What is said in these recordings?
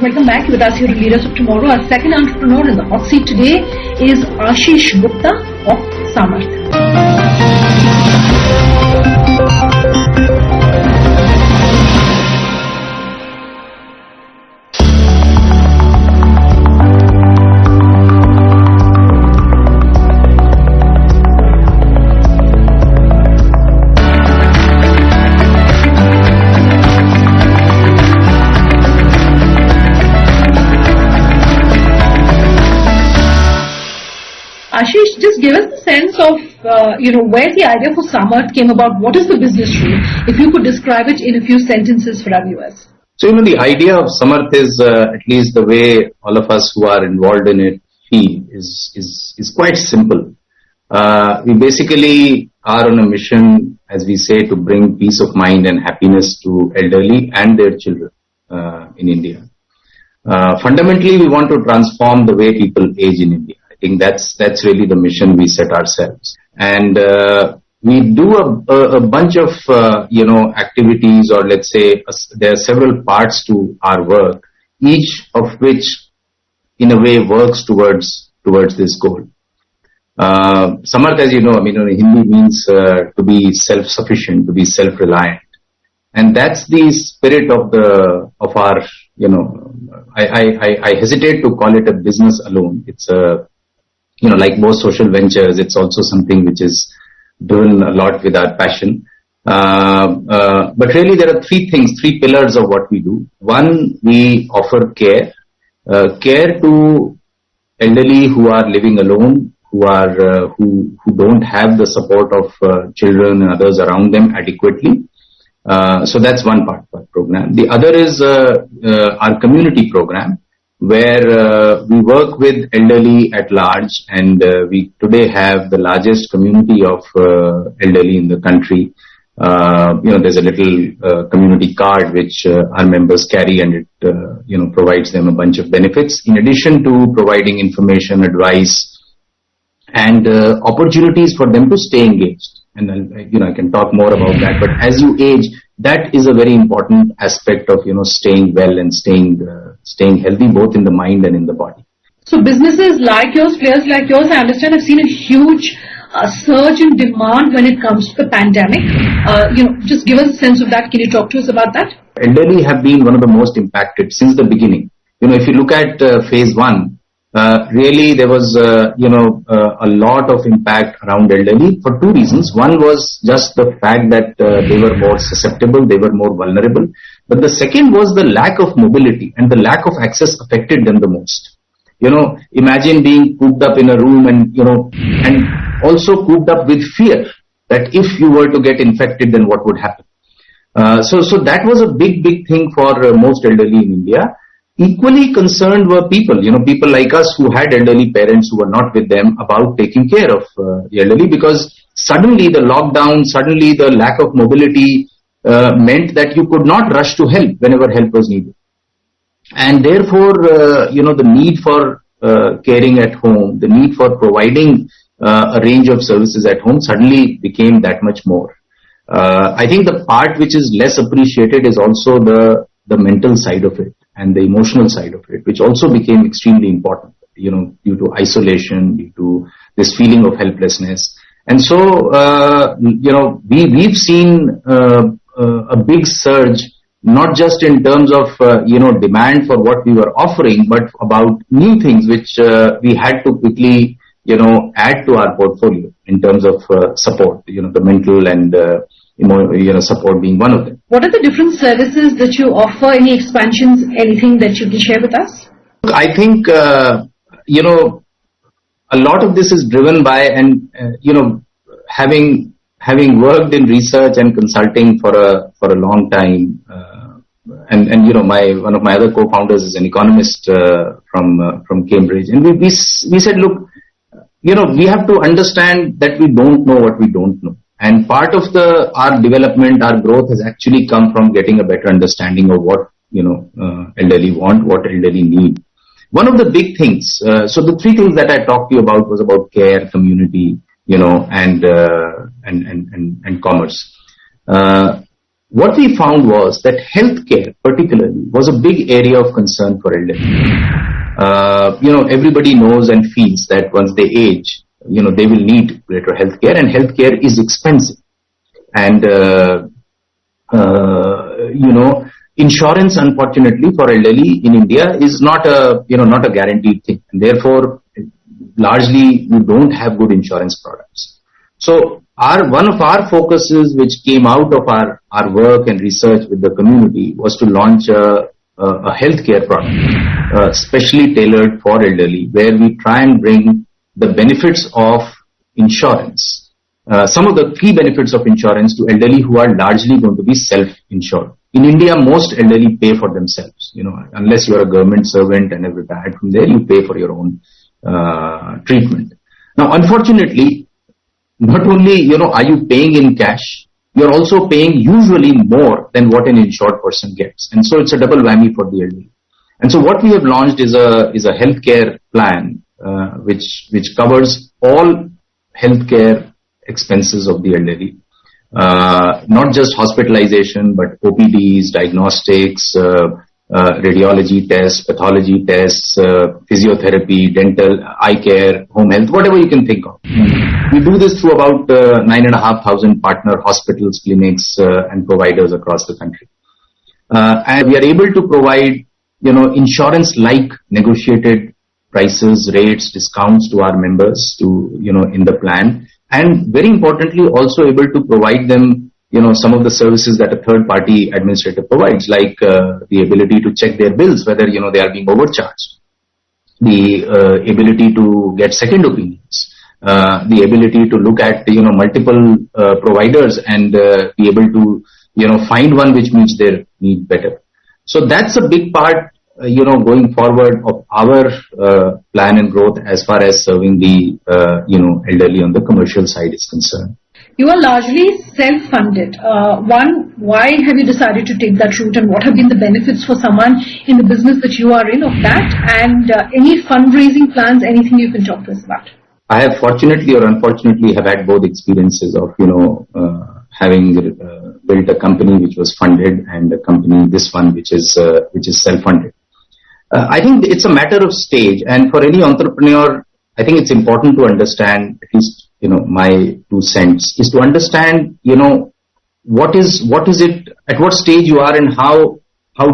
Welcome back. With us here to Leaders of Tomorrow, our second entrepreneur in the hot seat today is Asheesh Gupta of Samarth. Asheesh, just give us the sense of, where the idea for Samarth came about. What is the business rule? If you could describe it in a few sentences for our viewers. So, the idea of Samarth is, at least the way all of us who are involved in it feel, is quite simple. We basically are on a mission, as we say, to bring peace of mind and happiness to elderly and their children in India. Fundamentally, we want to transform the way people age in India. I think that's really the mission we set ourselves. And we do a bunch of, activities, or let's say there are several parts to our work, each of which in a way works towards this goal. Samarth, as you know, Hindi means to be self-sufficient, to be self-reliant. And that's the spirit of our, I hesitate to call it a business alone. It's like most social ventures, it's also something which is driven a lot with our passion. But really there are three pillars of what we do. One, we offer care to elderly who are living alone, who don't have the support of children and others around them adequately. So that's one part of our program. The other is our community program, where we work with elderly at large, and we today have the largest community of elderly in the country. There's a little community card which our members carry, and it provides them a bunch of benefits in addition to providing information, advice, and opportunities for them to stay engaged. And I can talk more about that. But as you age, that is a very important aspect of staying well and staying healthy, both in the mind and in the body. So businesses like yours, players like yours, I understand, have seen a huge surge in demand when it comes to the pandemic. Just give us a sense of that. Can you talk to us about that? Elderly have been one of the most impacted since the beginning. If you look at phase one, really there was a lot of impact around elderly for two reasons. One was just the fact that they were more susceptible, they were more vulnerable. But the second was the lack of mobility, and the lack of access affected them the most. Imagine being cooped up in a room and also cooped up with fear that if you were to get infected, then what would happen? So that was a big thing for most elderly in India. Equally concerned were people like us who had elderly parents who were not with them, about taking care of the elderly, because suddenly the lockdown, suddenly the lack of mobility meant that you could not rush to help whenever help was needed. And therefore, the need for caring at home, the need for providing a range of services at home suddenly became that much more. I think the part which is less appreciated is also the mental side of it and the emotional side of it, which also became extremely important, due to isolation, due to this feeling of helplessness. And so, we've seen a big surge, not just in terms of, demand for what we were offering, but about new things which we had to quickly, add to our portfolio in terms of support, the mental and support being one of them. What are the different services that you offer? Any expansions, anything that you can share with us? I think, a lot of this is driven by, and, having worked in research and consulting for a long time, one of my other co-founders is an economist from Cambridge, and we said, look, we have to understand that we don't know what we don't know. And part of our development, our growth has actually come from getting a better understanding of what, elderly want, what elderly need. One of the big things, so the three things that I talked to you about was about care, community, and commerce. what we found was that healthcare particularly was a big area of concern for elderly. Everybody knows and feels that once they age, they will need greater healthcare, and healthcare is expensive. And, insurance, unfortunately, for elderly in India is not a guaranteed thing. And therefore, largely, you don't have good insurance products. So, one of our focuses, which came out of our work and research with the community, was to launch a healthcare product, specially tailored for elderly, where we try and bring the benefits of insurance, some of the key benefits of insurance to elderly who are largely going to be self-insured. In India, most elderly pay for themselves, unless you are a government servant and have retired from there, you pay for your own treatment. Now, unfortunately, not only, are you paying in cash, you're also paying usually more than what an insured person gets. And so it's a double whammy for the elderly. And so what we have launched is a healthcare plan, which covers all healthcare expenses of the elderly. Not just hospitalization, but OPDs, diagnostics, radiology tests, pathology tests, physiotherapy, dental, eye care, home health, whatever you can think of. We do this through about 9,500 partner hospitals, clinics, and providers across the country. And we are able to provide, insurance-like negotiated prices, rates, discounts to our members in the plan. And very importantly, also able to provide them, some of the services that a third-party administrator provides, like the ability to check their bills, whether, they are being overcharged, the ability to get second opinions, the ability to look at, multiple providers and be able to, find one which meets their need better. So that's a big part, going forward of our plan and growth as far as serving the, elderly on the commercial side is concerned. You are largely self-funded. One, why have you decided to take that route, and what have been the benefits for someone in the business that you are in of that? And any fundraising plans, anything you can talk to us about? I have fortunately or unfortunately have had both experiences of, having built a company which was funded and a company, this one, which is self-funded. I think it's a matter of stage, and for any entrepreneur, I think it's important to understand, at least, my 2 cents, is to understand, what is it, at what stage you are and how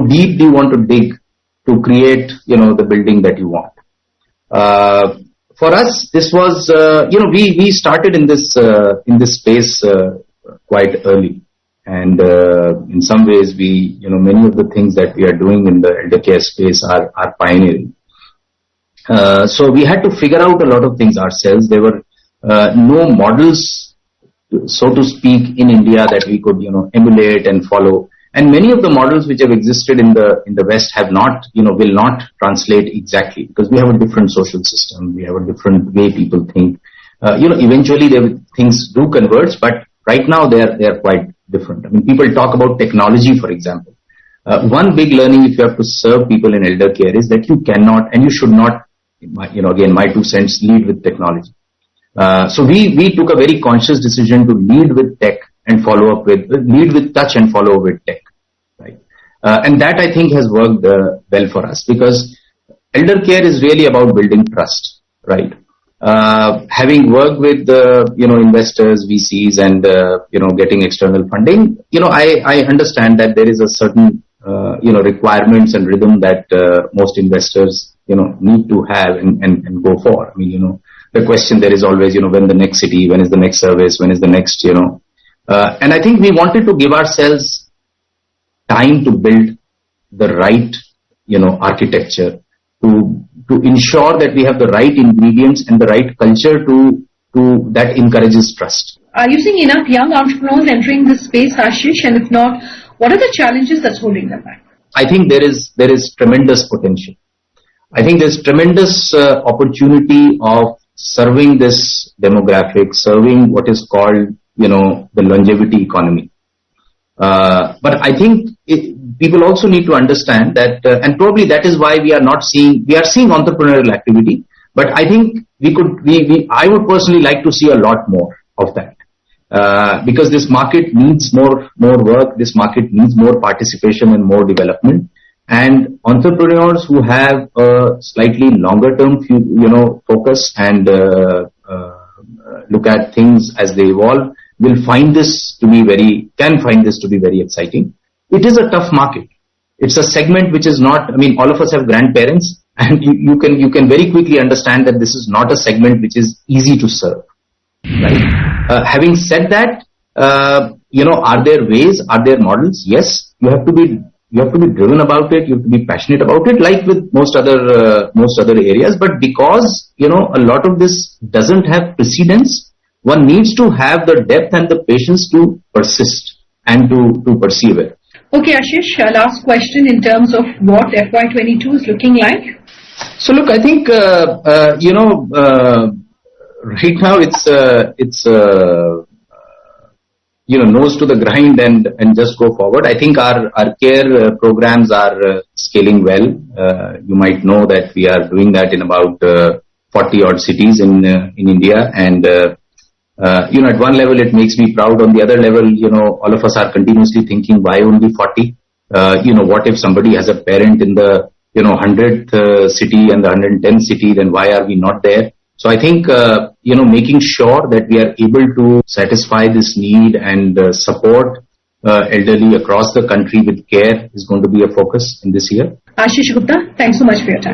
deep do you want to dig to create, the building that you want. For us, this was, we started in this space quite early. And in some ways, we, many of the things that we are doing in the eldercare space are pioneering. So we had to figure out a lot of things ourselves. There were no models, so to speak, in India that we could, emulate and follow. And many of the models which have existed in the West have not, will not translate exactly, because we have a different social system. We have a different way people think. Eventually things do converge, but right now they are quite different. I mean, people talk about technology, for example. One big learning if you have to serve people in elder care is that you cannot and you should not, again, my 2 cents, lead with technology. So we took a very conscious decision to lead with tech and lead with touch and follow with tech, right? And that I think has worked well for us, because elder care is really about building trust, right? Having worked with investors, VCs, and getting external funding, I understand that there is a certain requirements and rhythm that most investors need to have and go for. I mean, the question there is always, when the next city, when is the next service, when is the next, and I think we wanted to give ourselves time to build the right, architecture to ensure that we have the right ingredients and the right culture to that encourages trust. Are you seeing enough young entrepreneurs entering this space, Asheesh? And if not, what are the challenges that's holding them back? I think there is tremendous potential. I think there's tremendous opportunity of serving this demographic, serving what is called, the longevity economy. But I think people also need to understand that, and probably that is why we are seeing entrepreneurial activity, but I think I would personally like to see a lot more of that. because this market needs more work, this market needs more participation and more development. And entrepreneurs who have a slightly longer term, focus and look at things as they evolve, can find this to be very exciting. It is a tough market. It's a segment which is not, all of us have grandparents, and you can very quickly understand that this is not a segment which is easy to serve, right? Having said that, are there ways, are there models? Yes, you have to be driven about it. You have to be passionate about it, like with most other areas. But because, a lot of this doesn't have precedence, one needs to have the depth and the patience to persist and to persevere. Okay, Asheesh, last question in terms of what FY22 is looking like. So look, I think, right now it's nose to the grind and just go forward. I think our care programs are scaling well. You might know that we are doing that in about 40 odd cities in India, and at one level it makes me proud. On the other level, all of us are continuously thinking, why only 40? What if somebody has a parent in the 100th city and the 110th city, then why are we not there? So I think, making sure that we are able to satisfy this need and support elderly across the country with care is going to be a focus in this year. Asheesh Gupta, thanks so much for your time.